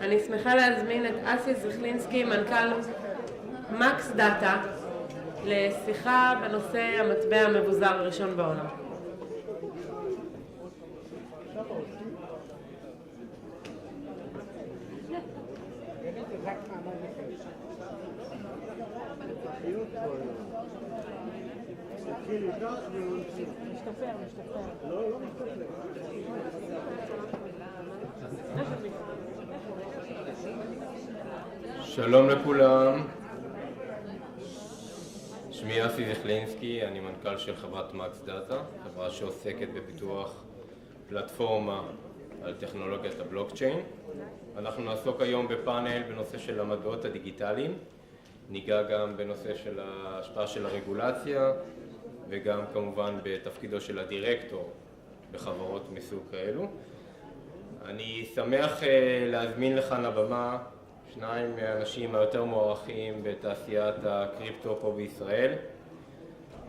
אני שמחה להזמין את אסי זיכלינסקי, מנכ"ל מקס דאטה, לשיחה בנושא המטבע המבוזר הראשון בעולם. שלום לכולם, שמי אסי זיכלינסקי, אני מנכ"ל של חברת מקס דאטה, חברה שעוסקת בפיתוח פלטפורמה על טכנולוגיית הבלוקצ'יין. אנחנו נעסוק היום בפאנל בנושא של המטבעות הדיגיטליים, ניגע גם בנושא של ההשפעה של הרגולציה וגם כמובן בתפקידו של הדירקטור בחברות מסוג כאלו. אני שמח להזמין לכאן לבמה שניים מהאנשים היותר מוערכים בתעשיית הקריפטו פה בישראל.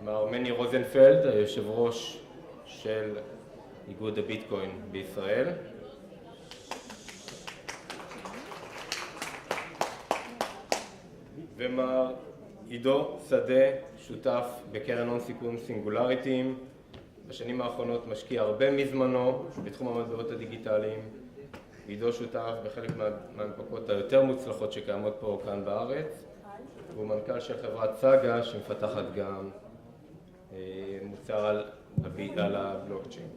מר מני רוזנפלד, היושב ראש של איגוד הביטקוין בישראל. ומר עידו שדה, שותף בקרן הון סיכון סינגולריטים. בשנים האחרונות משקיע הרבה מזמנו בתחום המטבעות הדיגיטליים. עידו שותף בחלק מההנפקות היותר מוצלחות שקיימות פה כאן בארץ. הוא מנכ"ל של חברת סאגה שמפתחת גם מוצר על הבלוקצ'יין.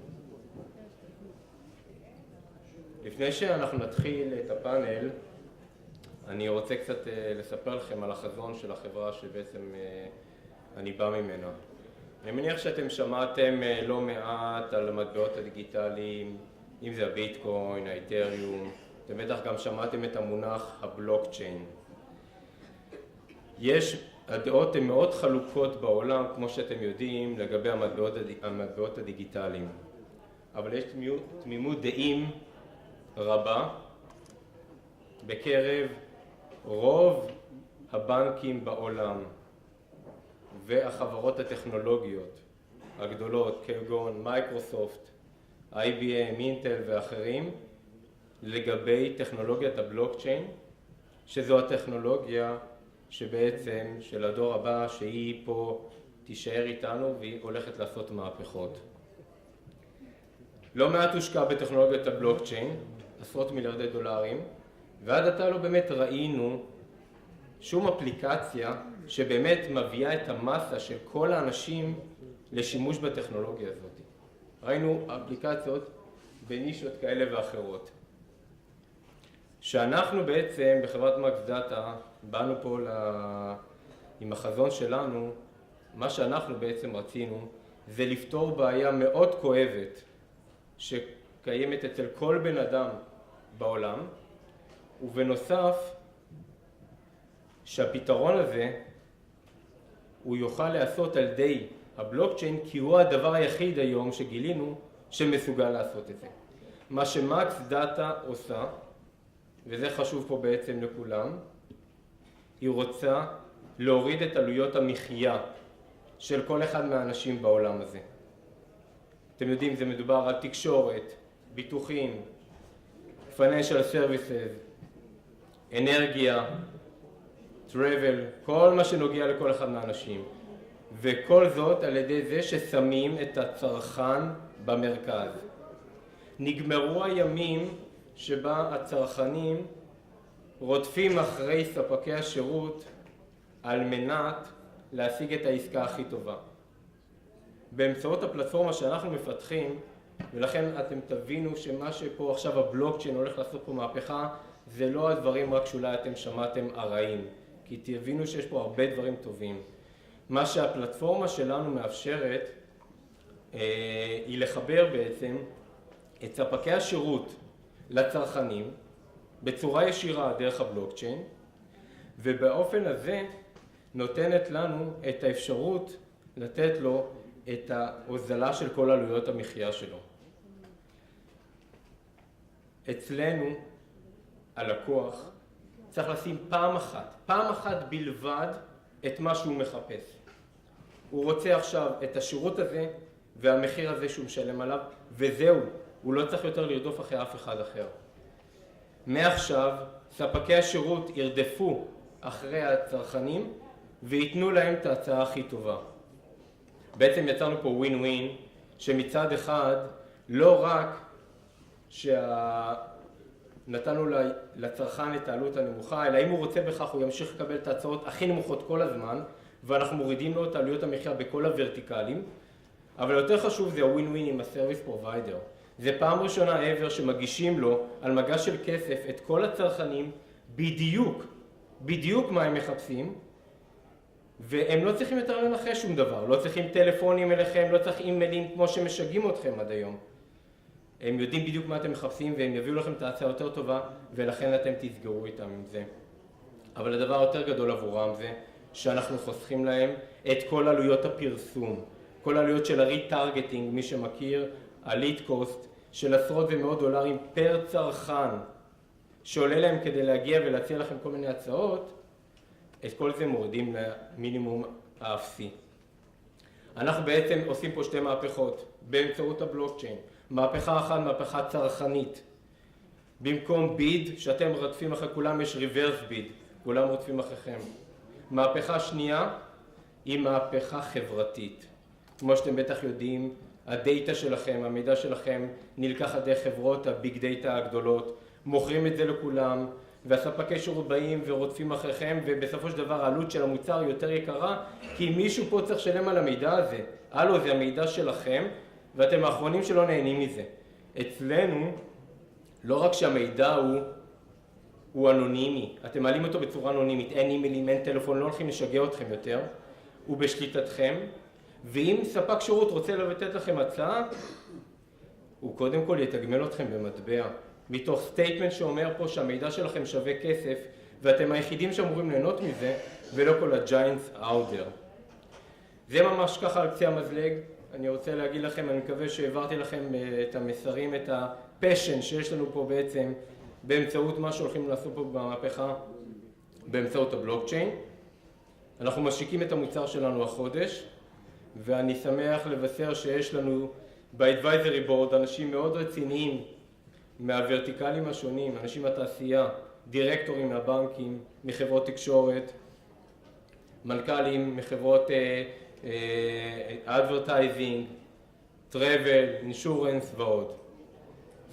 לפני שאנחנו נתחיל את הפאנל, אני רוצה קצת לספר לכם על החזון של החברה שבעצם אני בא ממנה. אני מניח שאתם שמעתם לא מעט על המטבעות הדיגיטליים, אם זה הביטקוין, האתריום, אתם בטח גם שמעתם את המונח הבלוקצ'יין. הדעות הן מאוד חלוקות בעולם, כמו שאתם יודעים, לגבי המטבעות הדיגיטליים. אבל יש תמימות דעים רבה בקרב רוב הבנקים בעולם והחברות הטכנולוגיות הגדולות כגון מייקרוסופט, IBM, אינטל ואחרים, לגבי טכנולוגיית הבלוקצ'יין, שזו הטכנולוגיה שבעצם של הדור הבא, שהיא פה תישאר איתנו והיא הולכת לעשות מהפכות. לא מעט הושקע בטכנולוגיית הבלוקצ'יין, עשרות מיליארדי דולרים, ועד עתה לא באמת ראינו שום אפליקציה שבאמת מביאה את המסה של כל האנשים לשימוש בטכנולוגיה הזאת. ראינו אפליקציות בנישות כאלה ואחרות. שאנחנו בעצם בחברת מקס דאטה באנו פה עם החזון שלנו, מה שאנחנו בעצם רצינו זה לפתור בעיה מאוד כואבת שקיימת אצל כל בן אדם בעולם, ובנוסף שהפתרון הזה הוא יוכל לעשות על ידי הבלוקצ'יין, כי הוא הדבר היחיד היום שגילינו שמסוגל לעשות את זה. מה שמקס דאטה עושה, וזה חשוב פה בעצם לכולם, היא רוצה להוריד את עלויות המחיה של כל אחד מהאנשים בעולם הזה. אתם יודעים, זה מדובר על תקשורת, ביטוחים, financial services, אנרגיה, travel, כל מה שנוגע לכל אחד מהאנשים. וכל זאת על ידי זה ששמים את הצרכן במרכז. נגמרו הימים שבה הצרכנים רודפים אחרי ספקי השירות על מנת להשיג את העסקה הכי טובה. באמצעות הפלטפורמה שאנחנו מפתחים, ולכן אתם תבינו שמה שפה עכשיו הבלוקצ'יין הולך לעשות פה מהפכה, זה לא הדברים רק שאולי אתם שמעתם הרעים, כי תבינו שיש פה הרבה דברים טובים. מה שהפלטפורמה שלנו מאפשרת היא לחבר בעצם את ספקי השירות לצרכנים בצורה ישירה דרך הבלוקצ'יין, ובאופן הזה נותנת לנו את האפשרות לתת לו את ההוזלה של כל עלויות המחיה שלו. אצלנו הלקוח צריך לשים פעם אחת בלבד את מה שהוא מחפש. הוא רוצה עכשיו את השירות הזה והמחיר הזה שהוא משלם עליו, וזהו, הוא לא צריך יותר לרדוף אחרי אף אחד אחר. מעכשיו ספקי השירות ירדפו אחרי הצרכנים ויתנו להם את ההצעה הכי טובה. בעצם יצרנו פה ווין ווין, שמצד אחד לא רק נתנו לצרכן את העלות הנמוכה, אלא אם הוא רוצה בכך הוא ימשיך לקבל את ההצעות הכי נמוכות כל הזמן, ואנחנו מורידים לו את עלויות המחיה בכל הוורטיקלים. אבל יותר חשוב זה הווין ווין עם הסרוויס פרוביידר. זה פעם ראשונה ever שמגישים לו על מגש של כסף את כל הצרכנים בדיוק מה הם מחפשים, והם לא צריכים יותר לנחש שום דבר, לא צריכים טלפונים אליכם, לא צריך אימיילים כמו שמשגעים אתכם עד היום. הם יודעים בדיוק מה אתם מחפשים והם יביאו לכם את ההצעה יותר טובה, ולכן אתם תסגרו איתם עם זה. אבל הדבר יותר גדול עבורם זה שאנחנו חוסכים להם את כל עלויות הפרסום, כל עלויות של הריטרגטינג, מי שמכיר, הליד קוסט של עשרות ומאות דולרים פר צרכן, שעולה להם כדי להגיע ולהציע לכם כל מיני הצעות, את כל זה מורדים למינימום האפסי. אנחנו בעצם עושים פה שתי מהפכות באמצעות הבלוקצ'יין. מהפכה אחת, מהפכה צרכנית. במקום ביד, שאתם רדפים אחרי כולם, יש ריברס ביד, כולם רדפים אחריכם. מהפכה שנייה היא מהפכה חברתית. כמו שאתם בטח יודעים, הדאטה שלכם, המידע שלכם נלקח על ידי חברות הביג דאטה הגדולות, מוכרים את זה לכולם, והספקי שירות באים ורודפים אחריכם, ובסופו של דבר העלות של המוצר יותר יקרה, כי מישהו פה צריך לשלם על המידע הזה. הלו, זה המידע שלכם, ואתם האחרונים שלא נהנים מזה. אצלנו, לא רק שהמידע הוא אנונימי, אתם מעלים אותו בצורה אנונימית, אין אימיילים, אין טלפון, לא הולכים לשגע אתכם יותר, הוא בשליטתכם, ואם ספק שירות רוצה לתת לכם הצעה, הוא קודם כל יתגמל אתכם במטבע. מתוך סטייטמנט שאומר פה שהמידע שלכם שווה כסף, ואתם היחידים שאמורים ליהנות מזה, ולא כל הג'יינטס אאוטר. זה ממש ככה על קצה המזלג. אני רוצה להגיד לכם, אני מקווה שהעברתי לכם את המסרים, את הפשן שיש לנו פה בעצם, באמצעות מה שהולכים לעשות פה במהפכה, באמצעות הבלוקצ'יין. אנחנו משיקים את המוצר שלנו החודש, ואני שמח לבשר שיש לנו ב-advisory board אנשים מאוד רציניים, מהוורטיקלים השונים, אנשים מהתעשייה, דירקטורים מהבנקים, מחברות תקשורת, מנכ"לים מחברות advertising, travel, insurance ועוד.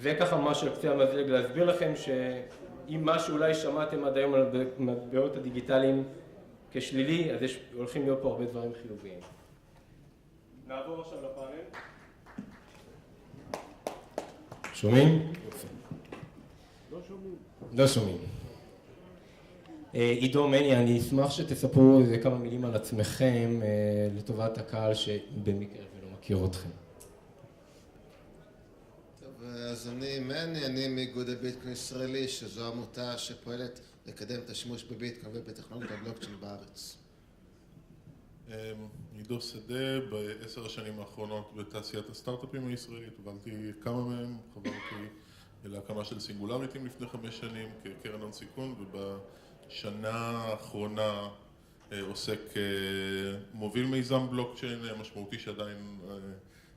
זה ככה מה של קצה המזלג, להסביר לכם שאם מה שאולי שמעתם עד היום על מטבעות הדיגיטליים כשלילי, אז הולכים להיות פה הרבה דברים חיוביים. נעבור עכשיו לפאנל. שומעים? לא שומעים. עידו מני, אני אשמח שתספרו כמה מילים על עצמכם לטובת הקהל שבמקרה ולא מכיר אתכם. טוב, אז אני מני, אני מאיגוד הביטקוין ישראלי, שזו עמותה שפועלת לקדם את השימוש בביטקוין ובטכנולוגיית הבלוקצ'יין בארץ. עידו שדה, ב10 השנים האחרונות בתעשיית הסטארט-אפים הישראלית, הובלתי כמה מהם, חברתי להקמה של סינגולריטים לפני 5 שנים כקרן הון סיכון, ובשנה האחרונה עוסק מוביל מיזם בלוקצ'יין משמעותי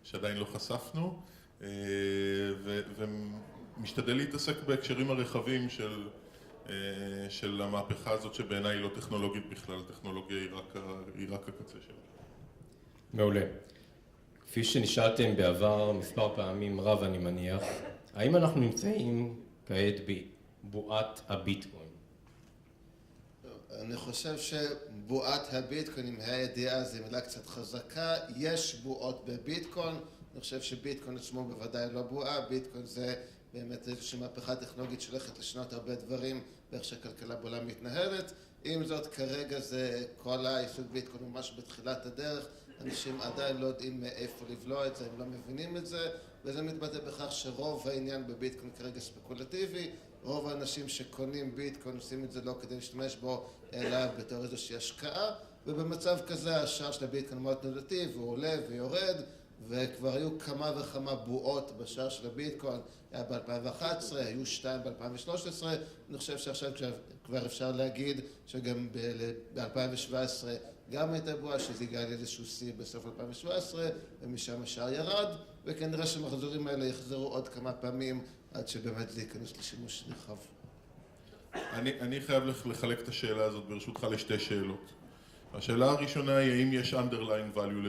שעדיין לא חשפנו, ומשתדל להתעסק בהקשרים הרחבים של המהפכה הזאת, שבעיניי היא לא טכנולוגית בכלל, טכנולוגיה היא רק הקצה שלה. מעולה. כפי שנשאלתם בעבר מספר פעמים רב אני מניח, האם אנחנו נמצאים כעת בבועת הביטקוין? אני חושב שבועת הביטקוין, עם הידיעה, זו מילה קצת חזקה, יש בועות בביטקוין, אני חושב שביטקוין עצמו בוודאי לא בועה, ביטקוין זה באמת איזושהי מהפכה טכנולוגית שהולכת לשנות הרבה דברים באיך שהכלכלה בעולם מתנהלת. עם זאת, כרגע זה כל העיסוק ביטקוין ממש בתחילת הדרך, אנשים עדיין לא יודעים מאיפה לבלוע את זה, הם לא מבינים את זה, וזה מתבטא בכך שרוב העניין בביטקוין כרגע ספקולטיבי, רוב האנשים שקונים ביטקוין עושים את זה לא כדי להשתמש בו, אלא בתור איזושהי השקעה, ובמצב כזה השער של הביטקוין מאוד תנודתי, והוא עולה ויורד, וכבר היו כמה וכמה בועות בשער של הביטקוין, היה ב-2011, היו 2 ב-2013, אני חושב שעכשיו כבר אפשר להגיד שגם ב-2017 גם הייתה בועה שזה הגיע לאיזשהו שיא בסוף 2017, ומשם השער ירד, וכנראה שהמחזורים האלה יחזרו עוד כמה פעמים עד שבאמת זה ייכנס לשימוש נרחב. אני חייב לחלק את השאלה הזאת ברשותך לשתי שאלות. השאלה הראשונה היא האם יש underlying value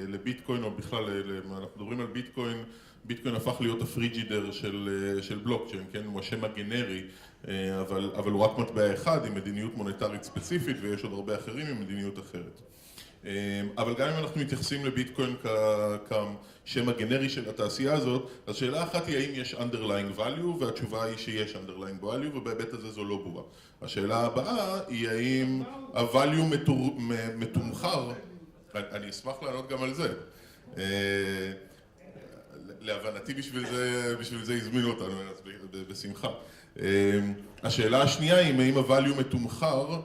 לביטקוין, או בכלל, אנחנו מדברים על ביטקוין, ביטקוין הפך להיות הפריג'ידר של בלוקצ'יין, כן? הוא השם הגנרי, אבל הוא רק מטבע אחד עם מדיניות מוניטרית ספציפית, ויש עוד הרבה אחרים עם מדיניות אחרת. אבל גם אם אנחנו מתייחסים לביטקוין כשם הגנרי של התעשייה הזאת, אז שאלה אחת היא האם יש underlying value, והתשובה היא שיש underlying value, ובהיבט הזה זו לא בורה. השאלה הבאה היא האם ה-value מתומחר, אני אשמח לענות גם על זה. להבנתי בשביל זה הזמינו אותנו, בשמחה. השאלה השנייה היא האם ה-value מתומחר,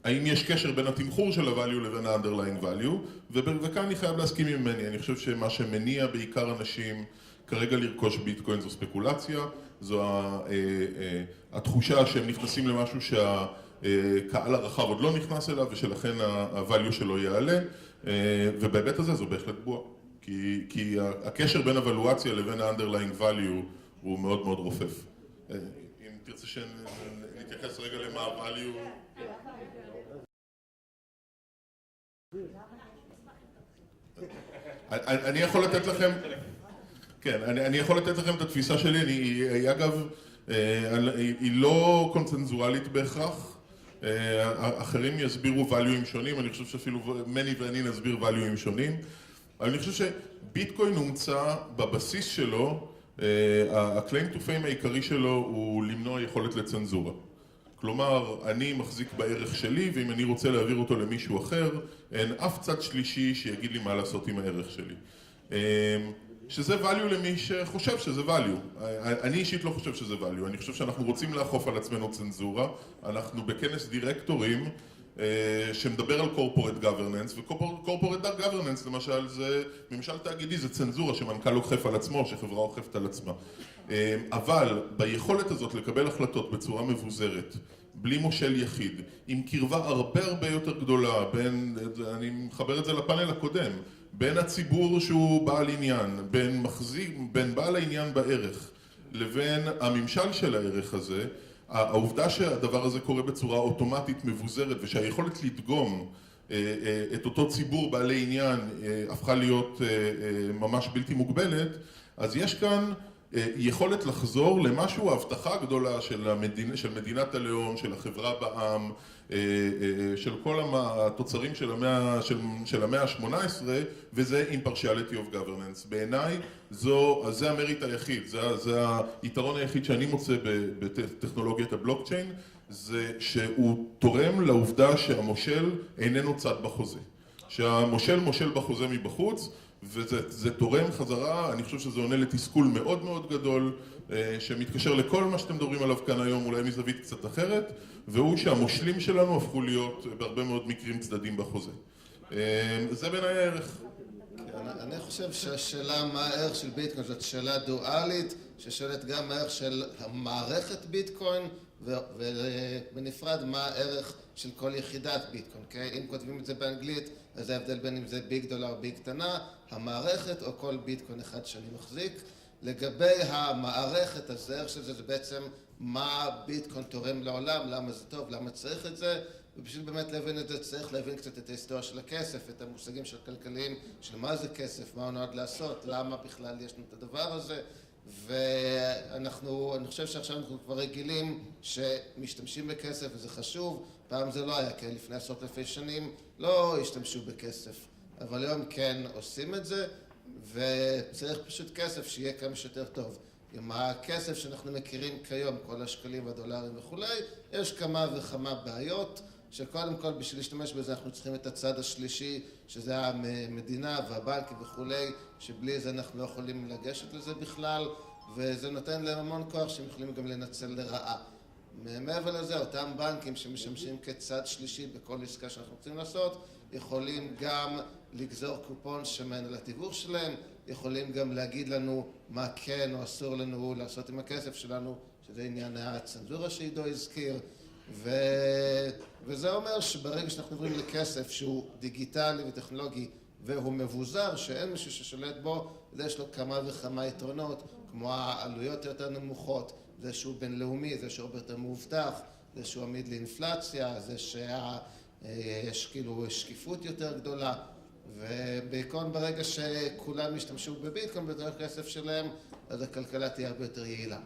האם יש קשר בין התמחור של ה-value לבין ה-underlying value, וכאן אני חייב להסכים ממני. אני חושב שמה שמניע בעיקר אנשים כרגע לרכוש ביטקוין זו ספקולציה, זו התחושה שהם נכנסים למשהו שהקהל הרחב עוד לא נכנס אליו ושלכן ה-value שלו יעלה, ובהיבט הזה זו בהחלט בועה. כי הקשר בין הוולואציה לבין ה-underlying value הוא מאוד מאוד רופף. אם תרצה שנתייחס רגע למה ה-value... אני יכול לתת לכם... כן, אני יכול לתת לכם את התפיסה שלי, היא אגב, היא לא קונצנזואלית בהכרח, אחרים יסבירו value'ים שונים, אני חושב שאפילו מני ואני נסביר value'ים שונים, אבל אני חושב שביטקוין הומצא בבסיס שלו, ה-claim to fame העיקרי שלו הוא למנוע יכולת לצנזורה. כלומר, אני מחזיק בערך שלי, ואם אני רוצה להעביר אותו למישהו אחר, אין אף צד שלישי שיגיד לי מה לעשות עם הערך שלי. שזה value למי שחושב שזה value. אני אישית לא חושב שזה value. אני חושב שאנחנו רוצים לאכוף על עצמנו צנזורה. אנחנו בכנס דירקטורים שמדבר על corporate governance, ו-corporate governance למשל זה ממשל תאגידי, זה צנזורה שמנכ"ל אוכף על עצמו, שחברה אוכפת על עצמה. אבל ביכולת הזאת לקבל החלטות בצורה מבוזרת, בלי מושל יחיד, עם קרבה הרבה יותר גדולה, אני מחבר את זה לפאנל הקודם, בין הציבור שהוא בעל עניין, בין בעל העניין בערך, לבין הממשל של הערך הזה, העובדה שהדבר הזה קורה בצורה אוטומטית מבוזרת, ושהיכולת לדגום את אותו ציבור בעלי עניין הפכה להיות ממש בלתי מוגבלת, אז יש כאן יכולת לחזור למשהו, ההבטחה הגדולה של מדינת הלאום, של החברה בעם, של כל התוצרים של המאה ה-18, וזה impartiality of governance. בעיניי זה המריט היחיד, זה היתרון היחיד שאני מוצא בטכנולוגיית הבלוקצ'יין, זה שהוא תורם לעובדה שהמושל איננו צד בחוזה. שהמושל מושל בחוזה מבחוץ, וזה תורם חזרה, אני חושב שזה עונה לתסכול מאוד מאוד גדול, שמתקשר לכל מה שאתם מדברים עליו כאן היום, אולי מזווית קצת אחרת, והוא שהמושלים שלנו הפכו להיות בהרבה מאוד מקרים צדדים בחוזה. זה בעיניי הערך. אני חושב שהשאלה מה הערך של ביטקוין זאת שאלה דואלית, ששואלת גם הערך של המערכת ביטקוין, ובנפרד מה הערך של כל יחידת ביטקוין, okay? אם כותבים את זה באנגלית, אז ההבדל בין אם זה ביג דולר או ביג קטנה, המערכת או כל ביטקוין אחד שאני מחזיק. לגבי המערכת, אז הערך של זה בעצם מה ביטקוין תורם לעולם, למה זה טוב, למה צריך את זה, ובשביל באמת להבין את זה צריך להבין קצת את ההיסטוריה של הכסף, את המושגים של כלכליים, של מה זה כסף, מה הוא נועד לעשות, למה בכלל יש לנו את הדבר הזה, אני חושב שעכשיו אנחנו כבר רגילים שמשתמשים בכסף וזה חשוב, פעם זה לא היה, כי לפני עשרות אלפי שנים לא השתמשו בכסף, אבל היום כן עושים את זה, וצריך פשוט כסף שיהיה כמה שיותר טוב. עם הכסף שאנחנו מכירים כיום, כל השקלים והדולרים וכולי, יש כמה וכמה בעיות, שקודם כל בשביל להשתמש בזה אנחנו צריכים את הצד השלישי, שזה המדינה והבנקים וכולי, שבלי זה אנחנו לא יכולים לגשת לזה בכלל, וזה נותן להם המון כוח שהם יכולים גם לנצל לרעה. מעבר לזה, אותם בנקים שמשמשים כצד שלישי בכל עסקה שאנחנו רוצים לעשות, יכולים גם לגזור קופון שמן על התיווך שלהם, יכולים גם להגיד לנו מה כן או אסור לנו לעשות עם הכסף שלנו, שזה עניין הצנזורה שעידו הזכיר, וזה אומר שברגע שאנחנו עוברים לכסף שהוא דיגיטלי וטכנולוגי והוא מבוזר, שאין מישהו ששולט בו, יש לו כמה וכמה יתרונות, כמו העלויות יותר נמוכות, זה שהוא בינלאומי, זה שהוא הרבה יותר מאובטח, זה שהוא עמיד לאינפלציה, זה שיש כאילו שקיפות יותר גדולה, ובעיקרון ברגע שכולם ישתמשו בביטקוין בתור הכסף שלהם, אז הכלכלה תהיה הרבה יותר יעילה.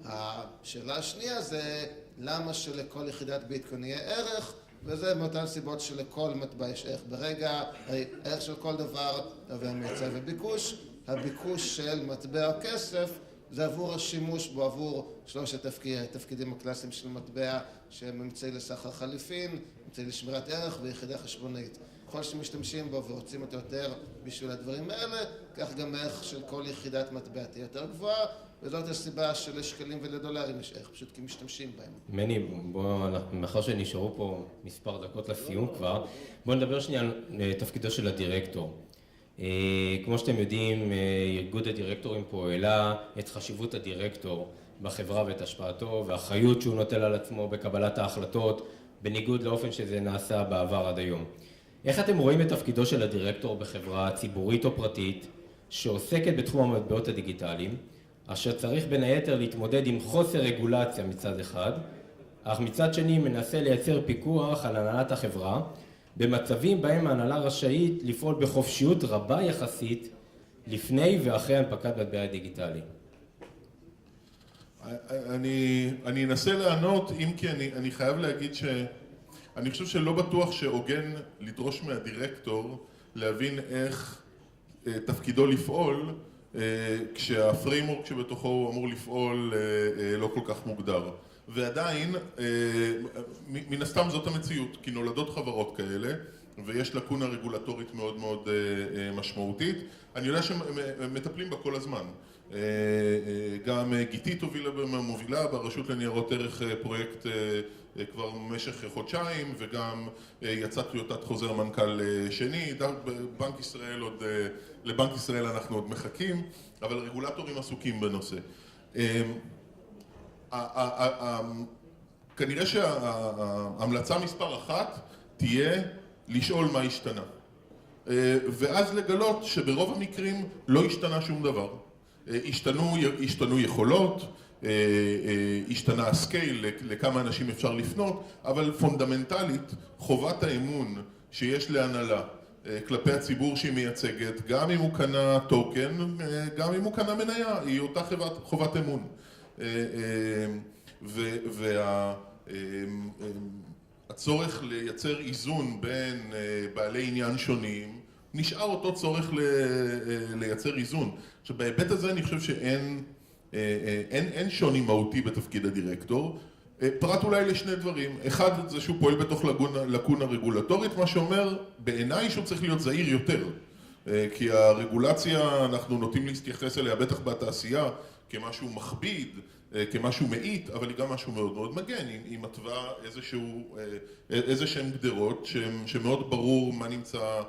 השאלה השנייה זה למה שלכל יחידת ביטקוין יהיה ערך, וזה מאותן סיבות שלכל מטבע יש ערך. ברגע, הערך של כל דבר נובע מהיצע וביקוש, הביקוש של מטבע הכסף זה עבור השימוש בו, עבור שלושת התפקידים הקלאסיים של מטבע שהם אמצעי לסחר חליפין, אמצעי לשמירת ערך ויחידה חשבונאית. ככל שמשתמשים בו ורוצים אותו יותר בשביל הדברים האלה, כך גם הערך של כל יחידת מטבע תהיה יותר גבוהה, וזאת הסיבה שלשקלים ולדולרים יש ערך, פשוט כי משתמשים בהם. מני, מאחר שנשארו פה מספר דקות לסיום כבר, בואו נדבר שנייה על תפקידו של הדירקטור. כמו שאתם יודעים, ארגון הדירקטורים פה העלה את חשיבות הדירקטור בחברה ואת השפעתו והאחריות שהוא נוטל על עצמו בקבלת ההחלטות, בניגוד לאופן שזה נעשה בעבר עד היום. איך אתם רואים את תפקידו של הדירקטור בחברה ציבורית או פרטית שעוסקת בתחום המטבעות הדיגיטליים, אשר צריך בין היתר להתמודד עם חוסר רגולציה מצד אחד, אך מצד שני מנסה לייצר פיקוח על הנהלת החברה, במצבים בהם ההנהלה רשאית לפעול בחופשיות רבה יחסית לפני ואחרי הנפקת מטבע דיגיטלי? אני אנסה לענות, אם כי אני חייב להגיד שאני חושב שלא בטוח שהוגן לדרוש מהדירקטור להבין איך תפקידו לפעול, כשהפריימורק שבתוכו הוא אמור לפעול לא כל כך מוגדר. ועדיין, מן הסתם זאת המציאות, כי נולדות חברות כאלה, ויש לקונה רגולטורית מאוד מאוד משמעותית. אני יודע שמטפלים בה כל הזמן. גם גיתית מובילה ברשות לניירות ערך פרויקט כבר במשך חודשיים, וגם יצא טיוטת חוזר מנכ"ל שני. בנק ישראל לבנק ישראל אנחנו עוד מחכים, אבל רגולטורים עסוקים בנושא. כנראה שההמלצה מספר אחת תהיה לשאול מה השתנה, ואז לגלות שברוב המקרים לא השתנה שום דבר. השתנו יכולות, השתנה הסקייל לכמה אנשים אפשר לפנות, אבל פונדמנטלית חובת האמון שיש להנהלה כלפי הציבור שהיא מייצגת, גם אם הוא קנה טוקן, גם אם הוא קנה מניה, היא אותה חובת אמון. והצורך לייצר איזון בין בעלי עניין שונים נשאר אותו צורך לייצר איזון. עכשיו בהיבט הזה אני חושב שאין שוני מהותי בתפקיד הדירקטור, פרט אולי לשני דברים. אחד זה שהוא פועל בתוך לקונה רגולטורית, מה שאומר בעיניי שהוא צריך להיות זהיר יותר, כי הרגולציה אנחנו נוטים להתייחס אליה בטח בתעשייה כמשהו מכביד, כמשהו מאית, אבל היא גם משהו מאוד מאוד מגן. היא מתווה איזה שהן גדרות שמאוד ברור מה נמצא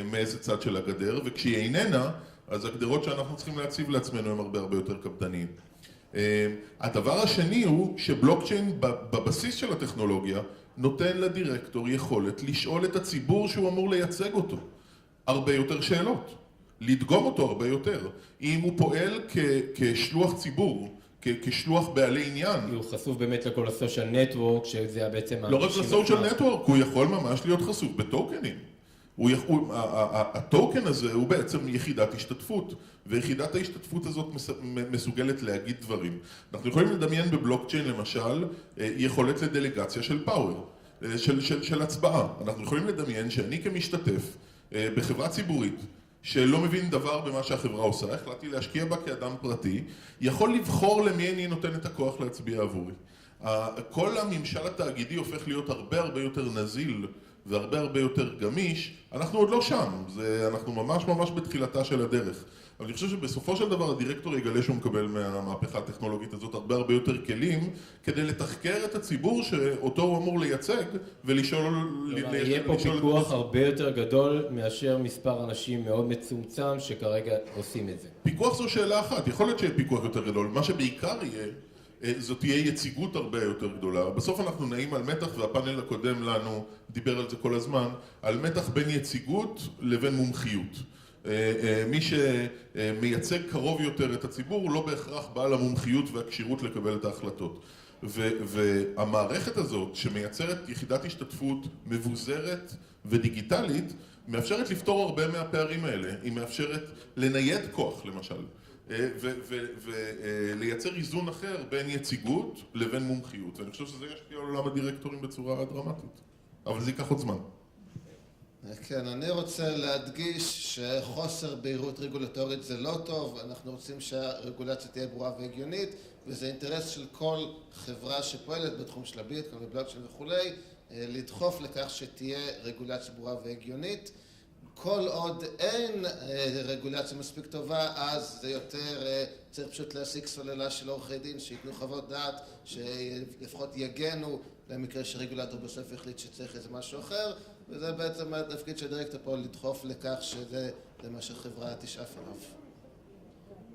מאיזה צד של הגדר, וכשהיא איננה, אז הגדרות שאנחנו צריכים להציב לעצמנו הם הרבה יותר קפדניים. הדבר השני הוא שבלוקצ'יין בבסיס של הטכנולוגיה נותן לדירקטור יכולת לשאול את הציבור שהוא אמור לייצג אותו הרבה יותר שאלות, לדגום אותו הרבה יותר. אם הוא פועל כשלוח ציבור, כשלוח בעלי עניין. הוא חשוף באמת לכל הסושיאל נטוורק, שזה בעצם... לא רק לסושיאל נטוורק, הוא יכול ממש להיות חשוף בטוקנים. הטוקן הזה הוא בעצם יחידת השתתפות, ויחידת ההשתתפות הזאת מסוגלת להגיד דברים. אנחנו יכולים לדמיין בבלוקצ'יין למשל יכולת לדלגציה של פאוור, של הצבעה. אנחנו יכולים לדמיין שאני כמשתתף בחברה ציבורית שלא מבין דבר במה שהחברה עושה, החלטתי להשקיע בה כאדם פרטי, יכול לבחור למי אני נותן את הכוח להצביע עבורי. כל הממשל התאגידי הופך להיות הרבה יותר נזיל והרבה יותר גמיש. אנחנו עוד לא שם, אנחנו ממש בתחילתה של הדרך. אבל אני חושב שבסופו של דבר הדירקטור יגלה שהוא מקבל מהמהפכה הטכנולוגית הזאת הרבה יותר כלים כדי לתחקר את הציבור שאותו הוא אמור לייצג ולשאול... יהיה פה פיקוח הרבה יותר גדול מאשר מספר אנשים מאוד מצומצם שכרגע עושים את זה. פיקוח זו שאלה אחת, יכול להיות שיהיה פיקוח יותר גדול. מה שבעיקר יהיה, זאת תהיה יציגות הרבה יותר גדולה. בסוף אנחנו נעים על מתח, והפאנל הקודם לנו דיבר על זה כל הזמן, על מתח בין יציגות לבין מומחיות. מי שמייצג קרוב יותר את הציבור הוא לא בהכרח בעל המומחיות והכשירות לקבל את ההחלטות. והמערכת הזאת שמייצרת יחידת השתתפות מבוזרת ודיגיטלית מאפשרת לפתור הרבה מהפערים האלה. היא מאפשרת לנייד כוח למשל ולייצר איזון אחר בין יציגות לבין מומחיות, ואני חושב שזה ישפיע על עולם הדירקטורים בצורה דרמטית, אבל זה ייקח עוד זמן. כן, אני רוצה להדגיש שחוסר בהירות רגולטורית זה לא טוב. אנחנו רוצים שהרגולציה תהיה ברורה והגיונית, וזה אינטרס של כל חברה שפועלת בתחום של הביטקוין ובלוקצ'יין וכולי, לדחוף לכך שתהיה רגולציה ברורה והגיונית. כל עוד אין רגולציה מספיק טובה, אז זה יותר, צריך פשוט להשיג סוללה של עורכי דין שיתנו חוות דעת, שלפחות יגנו למקרה שרגולטור בסוף החליט שצריך איזה משהו אחר, וזה בעצם התפקיד של דירקטור פה, לדחוף לכך שזה מה שהחברה תשאף אליו.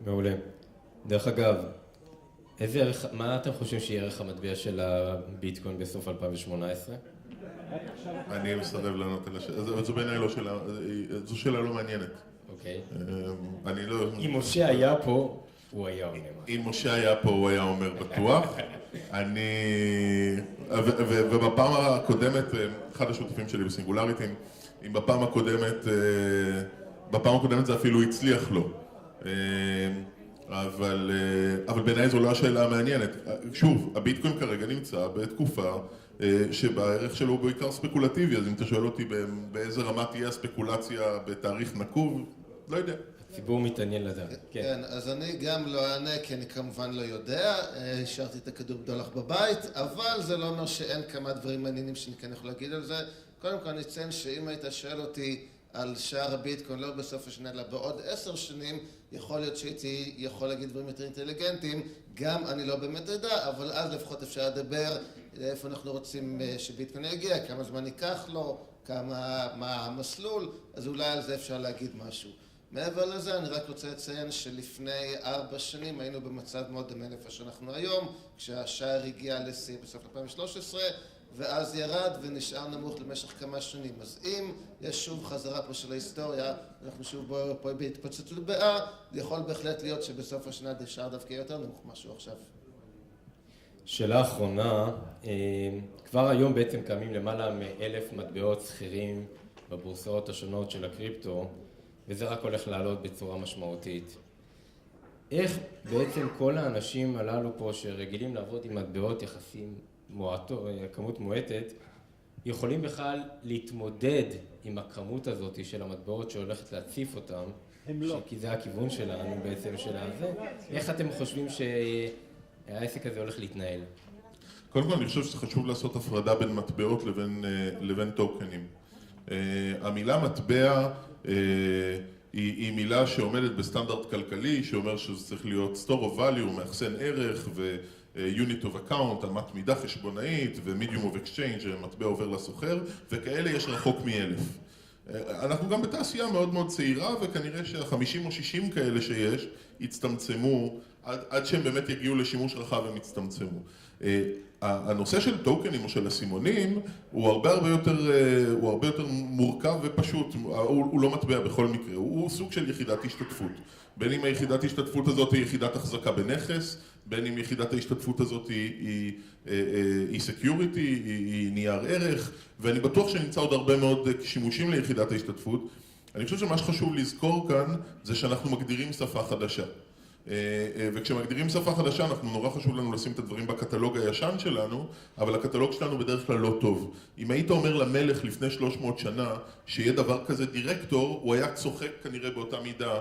מעולה. דרך אגב, מה אתם חושבים שיהיה ערך המטבע של הביטקוין בסוף 2018? אני מסרב לענות על השאלה, זו בעיניי לא שאלה, זו שאלה לא מעניינת. אוקיי. אני לא... אם משה היה פה, הוא היה אומר. אם משה היה פה, הוא היה אומר בטוח. ובפעם הקודמת, אחד השותפים שלי בסינגולריטים, אם בפעם הקודמת זה אפילו הצליח לו. אבל בעיניי זו לא השאלה המעניינת. שוב, הביטקוין כרגע נמצא בתקופה שבה הערך שלו הוא בעיקר ספקולטיבי, אז אם אתה שואל אותי באיזה רמה תהיה הספקולציה בתאריך נקוב, לא יודע. הציבור מתעניין לדעת. כן, אז אני גם לא אענה, כי אני כמובן לא יודע, השארתי את הכדור בדולח בבית, אבל זה לא אומר שאין כמה דברים מעניינים שאני כן יכול להגיד על זה. קודם כל אני אציין שאם היית שואל אותי על שער הביטקוין לא בסוף השנה אלא בעוד 10 שנים, יכול להיות שהייתי יכול להגיד דברים יותר אינטליגנטיים, גם אני לא באמת יודע, אבל אז לפחות אפשר לדבר איפה אנחנו רוצים שביטקוין יגיע, כמה זמן ייקח לו, מה המסלול, אז אולי על זה אפשר להגיד משהו. מעבר לזה אני רק רוצה לציין שלפני 4 שנים היינו במצב מאוד דומה לאיפה שאנחנו היום, כשהשער הגיע לשיא בסוף 2013, ואז ירד ונשאר נמוך למשך כמה שנים. אז אם יש שוב חזרה פה של ההיסטוריה, אנחנו שוב פה בהתפוצצות באה, זה יכול בהחלט להיות שבסוף השנה השער דווקא יותר נמוך משהו עכשיו. שאלה אחרונה, כבר היום בעצם קיימים למעלה מ1,000 מטבעות סחירים בבורסאות השונות של הקריפטו, וזה רק הולך לעלות בצורה משמעותית. איך בעצם כל האנשים הללו פה שרגילים לעבוד עם מטבעות יחסים כמות מועטת, יכולים בכלל להתמודד עם הכמות הזאת של המטבעות שהולכת להציף אותם, כי זה הכיוון שלנו בעצם של הזה. איך אתם חושבים שהעסק הזה הולך להתנהל? קודם כל אני חושב שזה חשוב לעשות הפרדה בין מטבעות לבין טוקנים. המילה מטבע היא מילה שעומדת בסטנדרט כלכלי, שאומר שזה צריך להיות store of value, מאחסן ערך ו-unit of account, אמת מידה חשבונאית ו-medium of exchange, מטבע עובר לסוחר, וכאלה יש רחוק מ1,000. אנחנו גם בתעשייה מאוד מאוד צעירה, וכנראה שה50 או 60 כאלה שיש יצטמצמו עד שהם באמת יגיעו לשימוש רחב הם יצטמצמו. הנושא של טוקנים או של אסימונים הוא הרבה יותר מורכב ופשוט, הוא לא מטבע בכל מקרה, הוא סוג של יחידת השתתפות. בין אם היחידת השתתפות הזאת היא יחידת החזקה בנכס, בין אם יחידת ההשתתפות הזאת היא סקיוריטי, היא נייר ערך, ואני בטוח שנמצא עוד הרבה מאוד שימושים ליחידת ההשתתפות. אני חושב שמה שחשוב לזכור כאן זה שאנחנו מגדירים שפה חדשה. וכשמגדירים שפה חדשה אנחנו נורא חשוב לנו לשים את הדברים בקטלוג הישן שלנו, אבל הקטלוג שלנו בדרך כלל לא טוב. אם היית אומר למלך לפני 300 שנה שיהיה דבר כזה דירקטור, הוא היה צוחק כנראה באותה מידה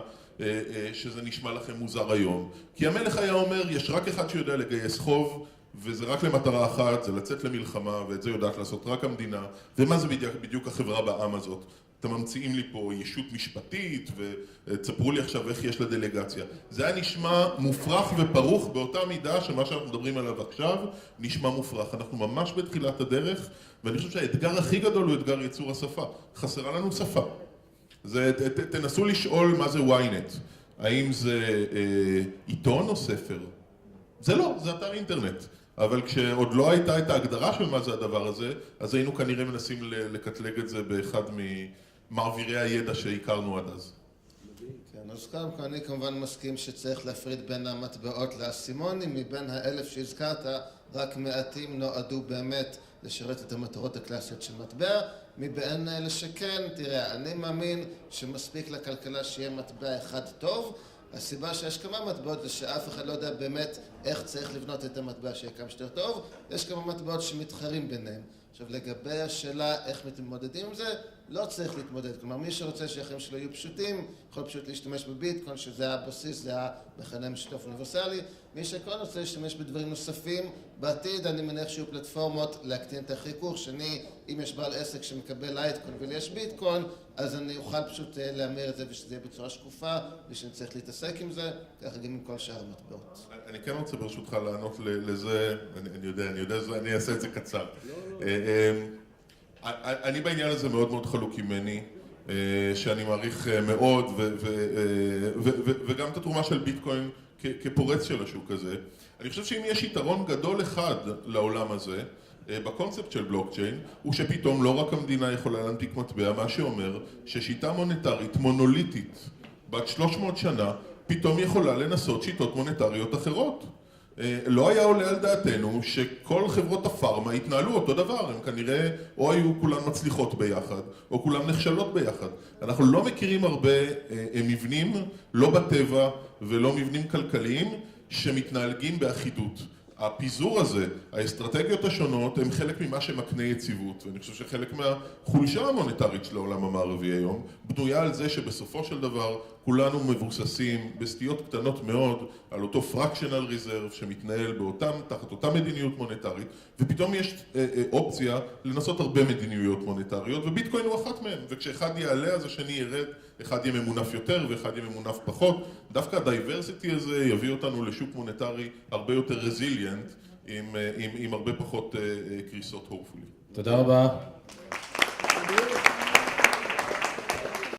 שזה נשמע לכם מוזר היום. כי המלך היה אומר, יש רק אחד שיודע לגייס חוב, וזה רק למטרה אחת, זה לצאת למלחמה, ואת זה יודעת לעשות רק המדינה. ומה זה בדיוק החברה בעם הזאת? אתם ממציאים לי פה ישות משפטית, ותספרו לי עכשיו איך יש לדלגציה. זה היה נשמע מופרך ופרוך באותה מידה שמה שאנחנו מדברים עליו עכשיו נשמע מופרך. אנחנו ממש בתחילת הדרך, ואני חושב שהאתגר הכי גדול הוא אתגר ייצור השפה. חסרה לנו שפה. תנסו לשאול מה זה ynet. האם זה עיתון או ספר? זה לא, זה אתר אינטרנט. אבל כשעוד לא הייתה את ההגדרה של מה זה הדבר הזה, אז היינו כנראה מנסים לקטלג את זה באחד ממעבירי הידע שהכרנו עד אז. כן, אז קודם כל אני כמובן מסכים שצריך להפריד בין המטבעות לאסימונים. מבין 1,000 שהזכרת, רק מעטים נועדו באמת לשרת את המטרות הקלאסיות של מטבע. מבין אלה שכן, תראה, אני מאמין שמספיק לכלכלה שיהיה מטבע אחד טוב. הסיבה שיש כמה מטבעות זה שאף אחד לא יודע באמת איך צריך לבנות את המטבע שיהיה כמה שיותר טוב. יש כמה מטבעות שמתחרים ביניהם. עכשיו לגבי השאלה איך מתמודדים עם זה, לא צריך להתמודד. כלומר, מי שרוצה שהחיים שלו יהיו פשוטים, יכול פשוט להשתמש בביטקוין, שזה הבסיס, זה המכנה משותף אוניברסלי. מי שכן רוצה להשתמש בדברים נוספים, בעתיד אני מניח שיהיו פלטפורמות להקטין את החיכוך, שאני, אם יש בעל עסק שמקבל לייטקוין ולי יש ביטקוין, אז אני אוכל פשוט להמיר את זה ושזה יהיה בצורה שקופה, ושאני צריך להתעסק עם זה, ככה גם עם כל שאר המטבעות. אני כן רוצה ברשותך לענות לזה, אני יודע, אני אעשה את זה קצר. אני בעניין הזה מאוד מאוד חלוק ממני, שאני מעריך מאוד, וגם את התרומה של ביטקוין כפורץ של השוק הזה. אני חושב שאם יש יתרון גדול אחד לעולם הזה, בקונספט של בלוקצ'יין, הוא שפתאום לא רק המדינה יכולה להנפיק מטבע, מה שאומר ששיטה מוניטרית מונוליטית בת 300 שנה, פתאום יכולה לנסות שיטות מוניטריות אחרות. לא היה עולה על דעתנו שכל חברות הפארמה יתנהלו אותו דבר, הם כנראה או היו כולן מצליחות ביחד או כולן נכשלות ביחד. אנחנו לא מכירים הרבה מבנים, לא בטבע ולא מבנים כלכליים שמתנהגים באחידות. הפיזור הזה, האסטרטגיות השונות, הם חלק ממה שמקנה יציבות, ואני חושב שחלק מהחולשה המוניטרית של העולם המערבי היום בנויה על זה שבסופו של דבר כולנו מבוססים בסטיות קטנות מאוד על אותו fractional reserve שמתנהל תחת אותה מדיניות מוניטרית, ופתאום יש אופציה לנסות הרבה מדיניות מוניטריות, וביטקוין הוא אחת מהן, וכשאחד יעלה אז השני ירד, אחד יהיה ממונף יותר ואחד יהיה ממונף פחות. דווקא הדייברסיטי הזה יביא אותנו לשוק מוניטרי הרבה יותר רזיליאנט, עם הרבה פחות קריסות hopefully. תודה רבה.